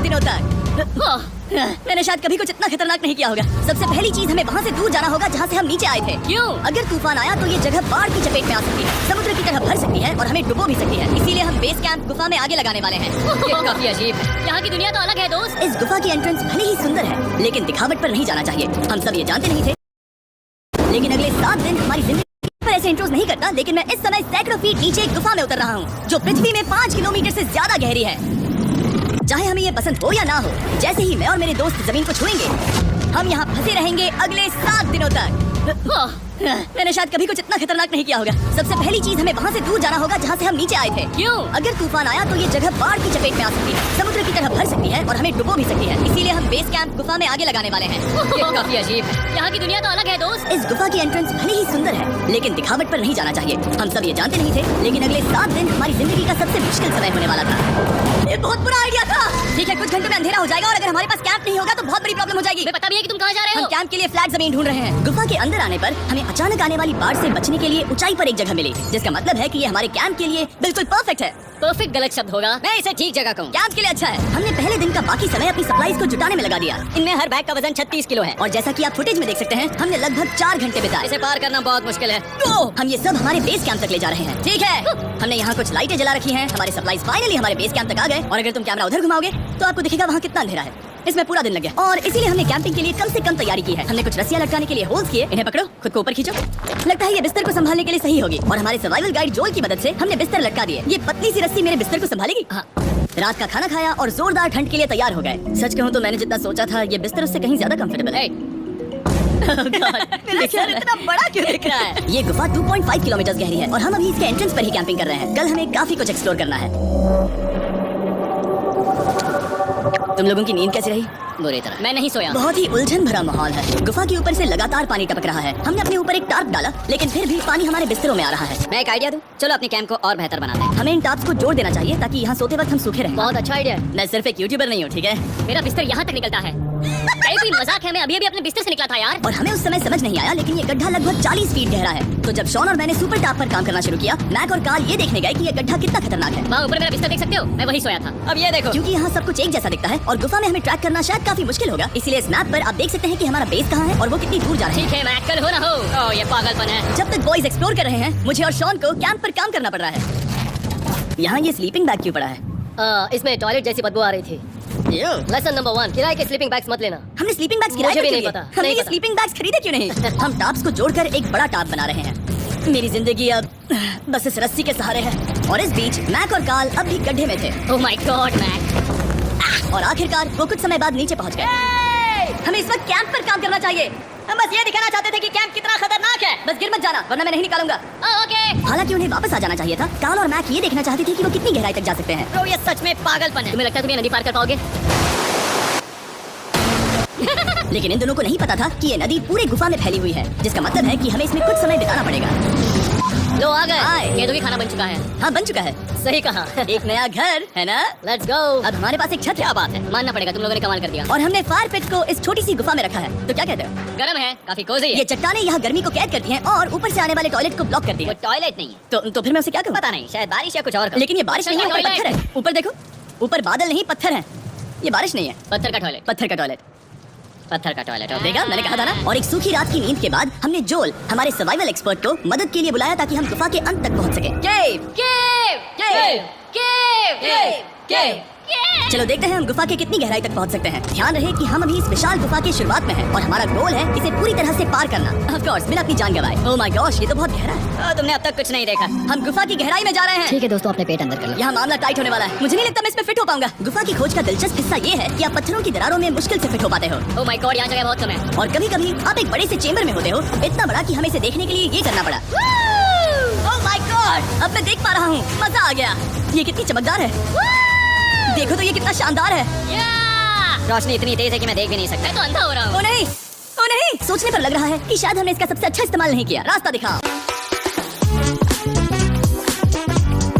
दिनों तक। मैंने शायद कभी कुछ इतना खतरनाक नहीं किया होगा। सबसे पहली चीज हमें वहाँ से दूर जाना होगा जहाँ से हम नीचे आए थे। क्यों? अगर तूफान आया तो ये जगह बाढ़ की चपेट में आ सकती है, समुद्र की तरह भर सकती है और हमें डुबो भी सकती है। इसीलिए हम बेस कैंप गुफा में आगे लगाने वाले हैं। ये काफी अजीब है। यहाँ की दुनिया तो अलग है दोस्त। इस गुफा की एंट्रेंस भले ही सुंदर है, लेकिन दिखावट पर नहीं जाना चाहिए। हम सब ये जानते नहीं थे, लेकिन अगले 7 दिन हमारी जिंदगी पर ऐसे इंट्रोस नहीं करता। लेकिन मैं इस समय सैकड़ों फीट नीचे एक गुफा में उतर रहा हूँ, जो पृथ्वी में 5 किलोमीटर से ज्यादा गहरी है। चाहे हमें ये पसंद हो या ना हो, जैसे ही मैं और मेरे दोस्त जमीन को छुएंगे, हम यहाँ फंसे रहेंगे अगले 7 दिनों तक। मैंने शायद कभी कुछ इतना खतरनाक नहीं किया होगा। सबसे पहली चीज हमें वहाँ से दूर जाना होगा जहाँ से हम नीचे आए थे। क्यों? अगर तूफान आया तो ये जगह बाढ़ की चपेट में आ सकती है, समुद्र की तरह भर सकती है और हमें डुबो भी सकती है। इसीलिए हम बेस कैंप गुफा में आगे लगाने वाले हैं। ये काफी अजीब है। यहाँ की दुनिया तो अलग है दोस्त। इस गुफा की एंट्रेंस भले ही सुंदर है, लेकिन दिखावट पर नहीं जाना चाहिए। हम सब ये जानते नहीं थे, लेकिन अगले 7 दिन हमारी जिंदगी का सबसे मुश्किल समय होने वाला था। ये बहुत बुरा आइडिया था। ठीक है, कुछ घंटों में अंधेरा हो जाएगा और अगर हमारे पास कैंप नहीं होगा तो बहुत बड़ी प्रॉब्लम हो जाएगी। तुम्हें पता भी है कि तुम कहाँ जा रहे हम हो? कैंप के लिए फ्लैट जमीन ढूंढ रहे हैं। गुफा के अंदर आने पर हमें अचानक आने वाली बाढ़ से बचने के लिए ऊंचाई पर एक जगह मिली, जिसका मतलब है कि ये हमारे कैंप के लिए बिल्कुल परफेक्ट है। परफेक्ट गलत शब्द होगा। मैं इसे ठीक जगह कहूँ। कैंप के लिए अच्छा है। हमने पहले दिन का बाकी समय अपनी सप्लाईज को जुटाने में लगा दिया। इनमें हर बैग का वजन 36 किलो है और जैसा कि आप फुटेज में देख सकते हैं, हमने लगभग 4 घंटे बिताए। इसे पार करना बहुत मुश्किल है। तो हम ये सब हमारे बेस कैंप तक ले जा रहे हैं। ठीक है, हमने यहाँ कुछ लाइटें जला रखी हैं। हमारे सप्लाईज फाइनली हमारे बेस कैंप तक आ गए और अगर तुम कैमरा उधर घुमाओगे तो आपको दिखेगा वहाँ कितना अंधेरा है। इसमें पूरा दिन लग गया और इसीलिए हमने कैंपिंग के लिए कम से कम तैयारी की है। हमने कुछ रस्सियां लटकाने के लिए होल्स किए। इन्हें पकड़ो, खुद को ऊपर खींचो। लगता है ये बिस्तर को संभालने के लिए सही होगी और हमारे सर्वाइवल गाइड जोल की मदद से हमने बिस्तर लटका दिए। ये पतली सी रस्सी मेरे बिस्तर को संभालेगी। हाँ। रात का खाना खाया और जोरदार ठंड के लिए तैयार हो गए। सच कहूँ तो मैंने जितना सोचा था, ये बिस्तर उससे कहीं ज्यादा कंफर्टेबल है। मेरा सर इतना बड़ा क्यों दिख रहा है? ये गुफा 2.5 किलोमीटर गहरी है और हम अभी इसके एंट्रेंस पर ही कैंपिंग कर रहे हैं। कल हमें काफी कुछ एक्सप्लोर करना है। तुम लोगों की नींद कैसी रही? बुरी तरह। मैं नहीं सोया। बहुत ही उलझन भरा माहौल है। गुफा के ऊपर से लगातार पानी टपक रहा है। हमने अपने ऊपर एक टार्प डाला, लेकिन फिर भी पानी हमारे बिस्तरों में आ रहा है। मैं एक आइडिया दूं? चलो अपने कैंप को और बेहतर बनाते हैं। हमें इन टार्प्स को जोड़ देना चाहिए ताकि यहाँ सोते वक्त हम सूखे रहें। बहुत अच्छा आइडिया है। मैं सिर्फ एक यूट्यूबर नहीं हूँ, ठीक है? मेरा बिस्तर यहाँ तक निकलता है। कोई मजाक है? मैं अभी अपने बिस्तर से निकला था यार। और हमें उस समय समझ नहीं आया, लेकिन ये गड्ढा लगभग 40 फीट गहरा है। तो जब शॉन और मैंने सुपर टाप पर काम करना शुरू किया, मैक और कार्ल ये देखने गए कि ये गड्ढा कितना खतरनाक है। वहाँ ऊपर मेरा बिस्तर देख सकते हो? मैं वही सोया था। अब ये देखो। क्योंकि यहाँ सब कुछ एक जैसा दिखता है और गुफा में हमें ट्रैक करना शायद काफी मुश्किल होगा, इसलिए इस मैप पर आप देख सकते हैं कि हमारा बेस कहाँ है और वो कितनी दूर जा रहे हैं। ठीक है, मैं कल हो ना हो। ये पागलपन है। जब तक बॉयज एक्सप्लोर कर रहे हैं, मुझे और शॉन को कैंप पर काम करना पड़ रहा है। यहाँ ये स्लीपिंग बैग क्यों पड़ा है? इसमें टॉयलेट जैसी बदबू आ रही थी। लेसन नंबर 1, किराए के स्लीपिंग बैग्स मत लेना। हमने स्लीपिंग बैग्स किराए मुझे पर भी क्यों नहीं लिए? पता। हमने नहीं ये पता। स्लीपिंग बैग्स खरीदे क्यों नहीं? हम टाप्स को जोड़कर एक बड़ा टाप बना रहे हैं। मेरी जिंदगी अब बस इस रस्सी के सहारे है और इस बीच मैक और कार्ल अब भी गड्ढे में थे। Oh my god Mac. और आखिरकार वो कुछ समय बाद नीचे पहुंच गए। हमें इस वक्त कैंप पर काम करना चाहिए। हम बस ये दिखाना चाहते थे कि कैंप कितना खतरनाक है। बस गिर मत जाना, वरना मैं नहीं निकालूंगा। ओके। हालांकि उन्हें वापस आ जाना चाहिए था। कार्ल और मैक ये देखना चाहते थे कि वो कितनी गहराई तक जा सकते हैं। ब्रो, ये सच में पागलपन है। तुम्हें लगता है तुम ये नदी पार कर पाओगे? लेकिन इन दोनों को नहीं पता था कि ये नदी पूरे गुफा में फैली हुई है, जिसका मतलब है कि हमें इसमें कुछ समय बिताना पड़ेगा। लो आ गए। आए। ये तो भी खाना बन चुका है। हाँ, बन चुका है। सही कहा। एक नया घर है ना? Let's go. अब हमारे पास एक छत है। क्या बात है, मानना पड़ेगा तुम लोगों ने कमाल कर दिया। और हमने फायर पिट को इस छोटी सी गुफा में रखा है। तो क्या कहते हो? गरम है, काफी कोजी है। ये चट्टानें यहाँ गर्मी को कैद करती हैं और ऊपर से आने वाले टॉयलेट को ब्लॉक करती वो हैं। टॉयलेट नहीं है। तो फिर मैं उसे क्या करूँ? पता नहीं, शायद बारिश या कुछ और। लेकिन ये बारिश नहीं है, ऊपर टॉयलेट। पत्थर है। ऊपर देखो, ऊपर बादल नहीं पत्थर है। ये बारिश नहीं है, पत्थर का टॉयलेट। पत्थर का टॉयलेट। पत्थर का टॉयलेट। देखा, मैंने कहा था ना। और एक सूखी रात की नींद के बाद हमने जोल, हमारे सर्वाइवल एक्सपर्ट को मदद के लिए बुलाया ताकि हम गुफा के अंत तक पहुंच सके। केव! केव! केव! केव! केव! केव! चलो देखते हैं हम गुफा के कितनी गहराई तक पहुंच सकते हैं। ध्यान रहे कि हम अभी इस विशाल गुफा के शुरुआत में हैं और हमारा गोल है इसे पूरी तरह से पार करना। ऑफ कोर्स, बिना अपनी जान गंवाए। ओह माय गॉश, ये तो बहुत गहरा है। तुमने अब तक कुछ नहीं देखा। हम गुफा की गहराई में जा रहे हैं। ठीक है दोस्तों, अपने पेट अंदर कर लो। यहाँ मामला टाइट होने वाला है। मुझे नहीं लगता मैं इसमें फिट हो पाऊंगा। गुफा की खोज का दिलचस्प हिस्सा ये है कि आप पत्थरों की दरारों में मुश्किल से फिट हो पाते हो। ओह माय गॉड, यहाँ जगह बहुत कम है। और कभी कभी आप एक बड़े से चेंबर में होते हो, इतना बड़ा कि हमें इसे देखने के लिए ये करना पड़ा। ओह माय गॉड, अब मैं देख पा रहा हूँ। मजा आ गया। ये कितनी चमकदार है। देखो तो ये कितना शानदार है। रोशनी इतनी तेज है कि मैं देख भी नहीं सकता। मैं तो अंधा हो रहा हूँ। ओ नहीं, ओ नहीं। सोचने पर लग रहा है कि शायद हमने इसका सबसे अच्छा इस्तेमाल नहीं किया। रास्ता दिखाओ।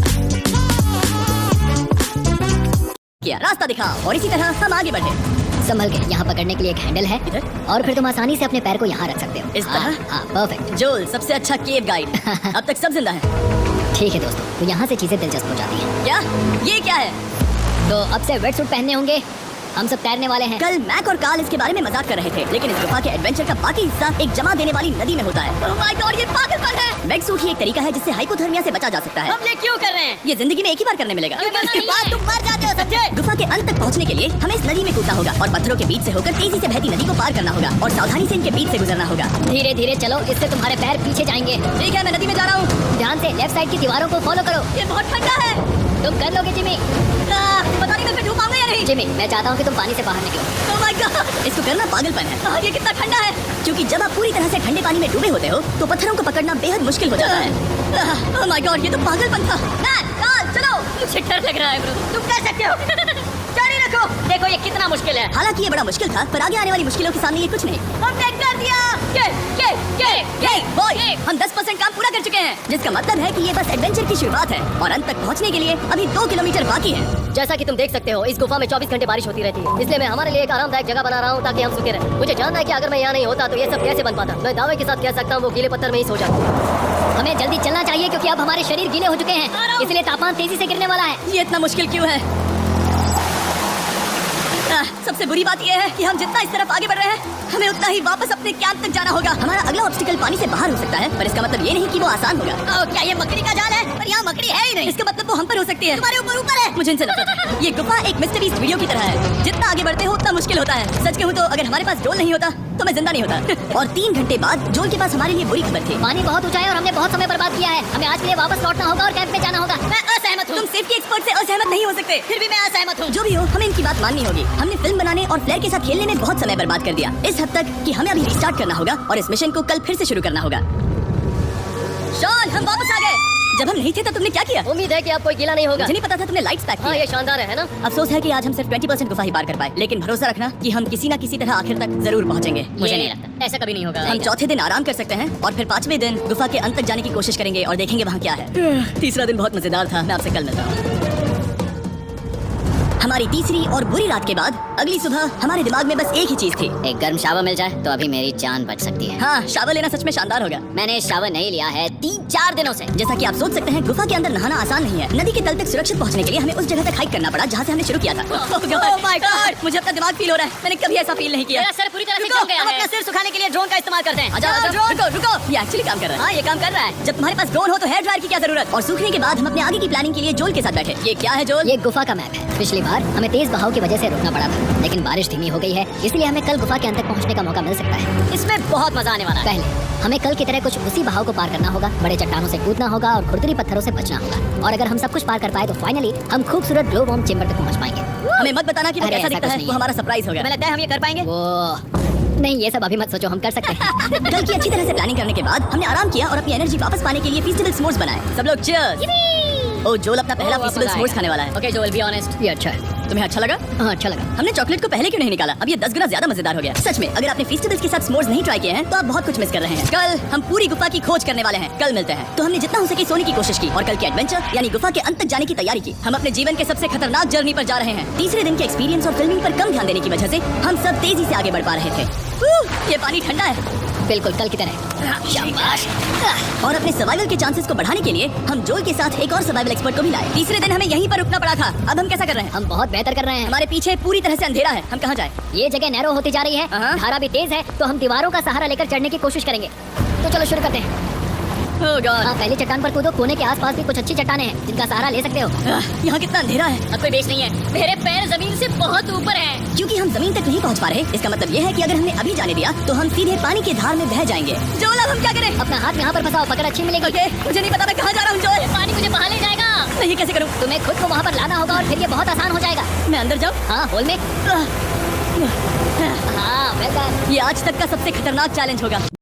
रास्ता दिखाओ। और इसी तरह हम आगे बढ़े। संभल के, यहाँ पकड़ने के लिए एक हैंडल है इधर? और फिर तुम आसानी से अपने पैर को यहाँ रख सकते हो। इस तरह? हाँ, परफेक्ट। जोल, सबसे अच्छा केव गाइड। अब तक सब जिंदा है। ठीक है दोस्तों, तो यहाँ से चीजें दिलचस्प हो जाती हैं। क्या? ये क्या है? तो अब से वेट सूट पहनने होंगे हम सब तैरने वाले हैं। कल मैक और कार्ल इसके बारे में मजाक कर रहे थे, लेकिन इस गुफा के एडवेंचर का बाकी हिस्सा एक जमा देने वाली नदी में होता है। Oh my God, ये पागलपन है। वेग सूट ही एक तरीका है जिससे हाइपोथर्मिया से बचा जा सकता है। हम ये क्यों कर रहे हैं? ये जिंदगी में एक ही बार करने मिलेगा, ये क्योंकि उसके करना बाद नहीं तुम मर जाते हो, समझे? गुफा के अंत तक पहुंचने के लिए हमें इस नदी में कूदना होगा और पत्थरों के बीच से होकर तेजी से बहती नदी को पार करना होगा और सावधानी से इनके बीच से गुजरना होगा। धीरे धीरे चलो, इससे तुम्हारे पैर पीछे जाएंगे। ठीक है, मैं नदी में जा रहा हूँ। ध्यान से लेफ्ट साइड की दीवारों को फॉलो करो। ये बहुत ठंडा है। तुम कर लोगे जिमी। पता नहीं मैं डूब पाऊंगा या नहीं। जिमी, मैं चाहता हूँ कि तुम पानी से बाहर निकलो। Oh my God, इसको करना पागलपन है। ये कितना ठंडा है, क्योंकि जब आप पूरी तरह से ठंडे पानी में डूबे होते हो तो पत्थरों को पकड़ना बेहद मुश्किल हो जाता है। Oh my God, ये तो पागलपन था। चलो, मुझे डर लग रहा है ब्रो। तुम कर सकते हो। जारी रखो। देखो ये कितना मुश्किल है। हालांकि ये बड़ा मुश्किल था, पर आगे आने वाली मुश्किलों के सामने ये कुछ नहीं। हमने कर दिया। बॉय, हम 10% काम पूरा कर चुके हैं, जिसका मतलब है कि ये बस एडवेंचर की शुरुआत है और अंत तक पहुंचने के लिए अभी 2 किलोमीटर बाकी है। जैसा कि तुम देख सकते हो, इस गुफा में 24 घंटे बारिश होती रहती है, इसलिए मैं हमारे लिए एक आरामदायक जगह बना रहा हूँ ताकि हम सूखे रहें। मुझे जानना है कि अगर मैं यहाँ नहीं होता तो ये सब कैसे बन पाता। मैं दावे के साथ कह सकता हूँ वो गीले पत्थर में ही सो जाता। हमें जल्दी चलना चाहिए क्योंकि अब हमारे शरीर गीले हो चुके हैं, इसलिए तापमान तेजी से गिरने वाला है। ये इतना मुश्किल क्यों है? सबसे बुरी बात यह है कि हम जितना इस तरफ आगे बढ़ रहे हैं, हमें उतना ही वापस अपने कैंप तक जाना होगा। हमारा अगला ऑब्स्टिकल पानी से बाहर हो सकता है, पर इसका मतलब ये नहीं कि वो आसान होगा। क्या ये मकड़ी का जाल है? पर यहाँ मकड़ी है ही नहीं। इसका मतलब वो हम पर हो सकती है। तुम्हारे ऊपर है। मुझे इनसे नफरत है। ये गुफा एक मिस्टर बीस्ट वीडियो की तरह है, जितना आगे बढ़ते हो उतना मुश्किल होता है। सच कहूँ तो अगर हमारे पास ड्रोन नहीं होता तो मैं जिंदा नहीं होता। और 3 घंटे बाद जोल के पास हमारे लिए बुरी खबर थी। पानी बहुत ऊंचा है और हमने बहुत समय बर्बाद किया है। हमें आज के लिए वापस लौटना होगा और कैंप में जाना होगा। मैं असहमत हूँ। तुम सेफ्टी एक्सपर्ट से असहमत नहीं हो सकते। फिर भी मैं असहमत हूँ। जो भी हो, हमें इनकी बात माननी होगी। हमने फिल्म बनाने और फ्लेयर के साथ खेलने में बहुत समय बर्बाद कर दिया, इस हद तक कि हमें अभी रिस्टार्ट करना होगा और इस मिशन को कल फिर से शुरू करना होगा। शॉन, हम वापस आ गए। जब हम नहीं थे तब तुमने क्या किया? उम्मीद है कि आप कोई गीला नहीं होगा। मुझे नहीं पता था तुमने लाइट्स पैक की। हाँ, ये शानदार है ना? अफसोस है कि आज हम सिर्फ 20% गुफा ही पार कर पाए, लेकिन भरोसा रखना कि हम किसी न किसी तरह आखिर तक जरूर पहुंचेंगे। मुझे नहीं लगता ऐसा कभी नहीं होगा। हम चौथे दिन आराम कर सकते हैं और फिर 5वें दिन गुफा के अंत तक जाने की कोशिश करेंगे और देखेंगे वहाँ क्या है। तीसरा दिन बहुत मजेदार था। मैं आपसे कल मिलता हूँ। हमारी तीसरी और बुरी रात के बाद अगली सुबह हमारे दिमाग में बस एक ही चीज थी। एक गर्म शावर मिल जाए तो अभी मेरी जान बच सकती है। हाँ, शावर लेना सच में शानदार होगा। मैंने शावर नहीं लिया है 3-4 दिनों से। जैसा कि आप सोच सकते हैं, गुफा के अंदर नहाना आसान नहीं है। नदी के तल तक सुरक्षित पहुंचने के लिए हमें उस जगह तक हाइक करना पड़ा जहाँ से हमने शुरू किया था। Oh my God, मुझे अपना दिमाग फील हो रहा है। मैंने कभी ऐसा फील नहीं किया। मेरा सर पूरी तरह से रुको, जल गया हम है। अपना सिर सुखाने के लिए ड्रोन का इस्तेमाल करते हैं। ड्रोन। रुको, ये एक्चुअली काम कर रहा है। हाँ, ये काम कर रहा है। जब तुम्हारे पास ड्रोन हो तो हेयर ड्रायर की क्या जरूरत? और सूखने के बाद हम अपने आगे की प्लानिंग के लिए जोल के साथ बैठे। ये क्या है जोल? ये गुफा का मैप है। पिछली बार हमें तेज बहाव की वजह से रुकना पड़ा था, लेकिन बारिश धीमी हो गई है, इसलिए हमें कल गुफा के अंत तक पहुंचने का मौका मिल सकता है। इसमें बहुत मजा आने वाला है। पहले हमें कल की तरह कुछ उसी बहाव को पार करना होगा, बड़े चट्टानों से कूदना होगा और खुरदरी पत्थरों से बचना होगा। और अगर हम सब कुछ पार कर पाए तो फाइनली हम खूबसूरत ग्लो बॉम्ब चेंबर तक पहुंच पाएंगे। हमें मत बताना कि वो अरे, कैसा ऐसा दिखता कुछ है। नहीं वो है। हमारा सरप्राइज होगा। लगता है हम ये कर पाएंगे। वो नहीं, ये सब अभी मत सोचो, हम कर सकते हैं। कल की अच्छी तरह से प्लानिंग करने के बाद हमने आराम किया और अपनी एनर्जी वापस पाने के लिए फीस्टेबल s'mores बनाए। सब लोग चीयर्स। ओ, जोल अपना पहला फीस्टेबल s'mores खाने वाला है। ओके जोल, बी ऑनेस्ट, ये अच्छा है। तुम्हें अच्छा लगा? हाँ, अच्छा लगा। हमने चॉकलेट को पहले क्यों नहीं निकाला? अब ये 10 गुना ज्यादा मजेदार हो गया। सच में, अगर आपने फीस्टेबल्स के साथ s'mores नहीं ट्राई किए हैं तो आप बहुत कुछ मिस कर रहे हैं। कल हम पूरी गुफा की खोज करने वाले हैं। कल मिलते हैं। तो हमने जितना हो सके सोने की कोशिश की और कल के एडवेंचर यानी गुफा के अंत तक जाने की तैयारी की। हम अपने जीवन के सबसे खतरनाक जर्नी पर जा रहे हैं। तीसरे दिन के एक्सपीरियंस और फिल्मिंग पर कम ध्यान देने की वजह से हम सब तेजी से आगे बढ़ पा रहे थे। ये पानी ठंडा है। बिल्कुल कल की तरह। शाबाश। और अपने सर्वाइवल के चांसेस को बढ़ाने के लिए हम जोल के साथ एक और सर्वाइवल एक्सपर्ट को भी लाए। तीसरे दिन हमें यहीं पर रुकना पड़ा था। अब हम कैसा कर रहे हैं? हम बहुत बेहतर कर रहे हैं। हमारे पीछे पूरी तरह से अंधेरा है। हम कहाँ जाएं? ये जगह नैरो होती जा रही है, धारा भी तेज है, तो हम दीवारों का सहारा लेकर चढ़ने की कोशिश करेंगे। तो चलो शुरू करते हैं। Oh God। हाँ, पहली चट्टान पर कूदो। कोने के आसपास भी कुछ अच्छी चट्टानें हैं जिनका सहारा ले सकते हो। यहाँ कितना अंधेरा है। अब कोई बेस नहीं है। मेरे पैर जमीन से बहुत ऊपर हैं। क्योंकि हम जमीन तक नहीं पहुँच पा रहे, इसका मतलब ये है कि अगर हमने अभी जाने दिया तो हम सीधे पानी के धार में बह जाएंगे। जोल, अब हम क्या करें? अपना हाथ यहाँ पर फंसाओ, पकड़ अच्छी मिलेगी। ओके, मुझे नहीं पता मैं कहाँ जा रहा हूँ। जोल, पानी मुझे बहा ले जाएगा। मैं ये कैसे करूँ? तुम्हें खुद को वहाँ पर लाना होगा और फिर ये बहुत आसान हो जाएगा। मैं अंदर जाऊँ? हाँ, होल में। हाँ, वेल डन। ये आज तक का सबसे खतरनाक चैलेंज होगा।